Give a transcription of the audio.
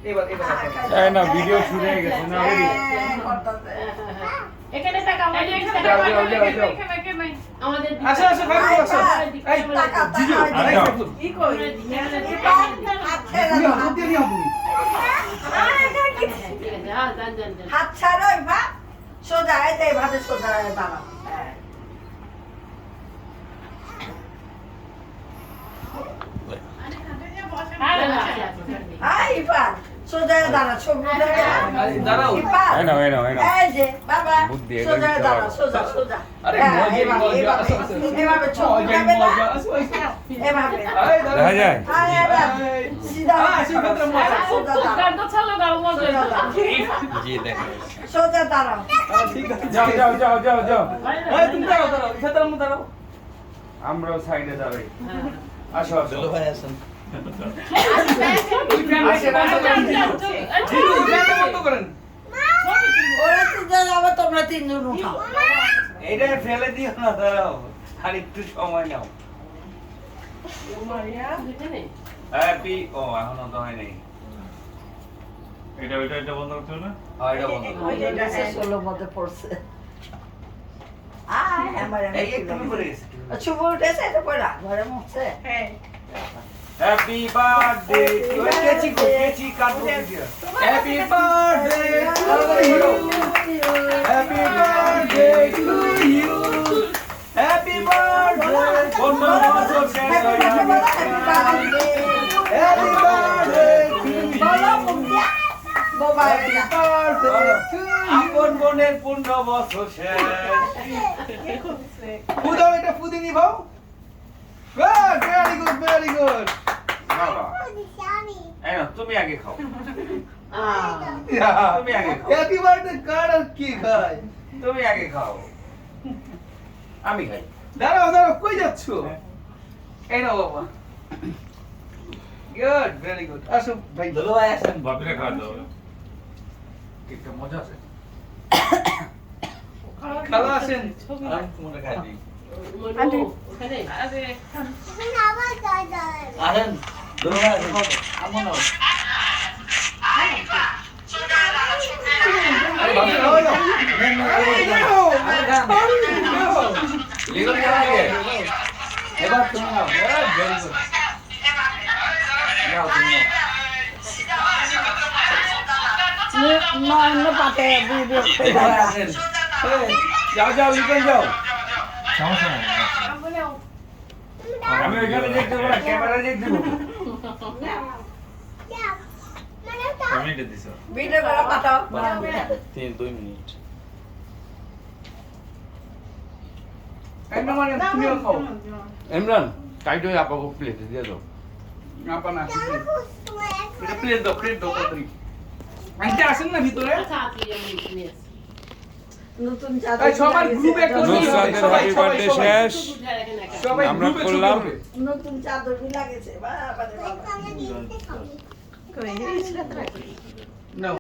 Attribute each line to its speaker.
Speaker 1: এই না ভিডিও শুরু হয়ে গেছে না
Speaker 2: এখানে তাকাও আমাদের
Speaker 3: আসো আসো ভাই আসো এই জিজু কি কই
Speaker 4: হাত ছাড়ো এবার সোজা এইভাবে সোজা দাঁড়াও এবার সোজা দাঁড়া ছবি
Speaker 3: দাঁড়াও
Speaker 1: এই না
Speaker 4: এই যে বাবা
Speaker 1: বুদ্ধি
Speaker 4: সোজা দাঁড়া সোজা সোজা আরে এভাবে ছবি যাবে না এভাবে
Speaker 1: দেখা যায়
Speaker 4: সিধা সোজা দাঁড়া
Speaker 1: জি দেখেন
Speaker 4: সোজা দাঁড়াও
Speaker 3: ঠিক আছে
Speaker 1: যাও
Speaker 3: এই তুমি দাঁড়াও ভেতরে মত দাঁড়াও
Speaker 1: আমরাও সাইডে দাঁড়াই আসো আসো
Speaker 5: ভাই আসেন
Speaker 3: জিজু এটা বন্ধ করেন
Speaker 4: ওরা তিনজন আবার তোমরা তিনজন উঠাও
Speaker 1: এইটা ফেলে দিও না দাঁড়াও আর একটু সময় নাও হ্যাপি ও এখনো তো হয় নাই এটা বন্ধ করতে হবে না এটা বন্ধ করতে হবে।
Speaker 4: এটা ষোলো মধ্যে পড়ছে
Speaker 1: এই একটু করে গেছে
Speaker 4: শুভ উঠেছে এটা পড়া ঘরে মুখছে
Speaker 1: হ্যাপি বার্থডে টু কেচি কাটবো happy birthday happy birthday to you happy birthday বন্ধ বছর শেষ হয়ে যাবে হ্যাপি বার্থডে টু ইউ আপন বোনের 15 বছর শেষ
Speaker 3: ফুদাও এটা ফুদি নিভাও ভেরি গুড
Speaker 1: বাবা এই না তুমি আগে খাও তুমি আগে খাও
Speaker 3: হ্যাপি বার্থডে কার্ড আর কি খায়
Speaker 1: তুমি আগে খাও আমি খাই
Speaker 3: দাঁড়াও কই যাচ্ছো
Speaker 1: এই নাও বাবা
Speaker 3: গুড ভেরি গুড আসো ভাই
Speaker 5: দুলু ভাই আসেন
Speaker 1: বাপিরে খাওয়া দাও একটা মজা আছে
Speaker 3: খালা আসেন
Speaker 5: আমি তোমারে খাই দিই
Speaker 2: ওখানে
Speaker 5: আসেন দুলু ভাই আসেন আমো নাও
Speaker 1: লিগল কেমন লাগে
Speaker 5: এবার তুমি নাও
Speaker 3: ভেরি গুড
Speaker 1: নাও তুমি নাও
Speaker 4: অন্য পাতে ভিডিও
Speaker 5: দুলু ভাই আসেন
Speaker 1: যাও লিগল যাও
Speaker 5: সমস্যা নাই
Speaker 1: আমি ওইখানে দেখতে দেবো না ক্যামেরা দেখতে দেবো
Speaker 4: ভিডিও করে পাঠাও
Speaker 5: 2 মিনিট
Speaker 3: মানে তুমিও খাও
Speaker 1: ইমরান টাইট হয়ে আপাকে প্লেটে দিয়ে দাও
Speaker 3: আপা না এটা প্লেট দাও তাড়াতাড়ি আন্টি আসেন না ভিতরে
Speaker 4: নতুন
Speaker 3: এই সবার গ্রুপে একটা
Speaker 1: নুসরাতের হ্যাপি বার্থডে শেষ
Speaker 3: সবাই
Speaker 1: আমরা
Speaker 3: গ্রুপে
Speaker 1: করলাম।
Speaker 4: নতুন চাদর লাগেছে বাবা
Speaker 3: নাও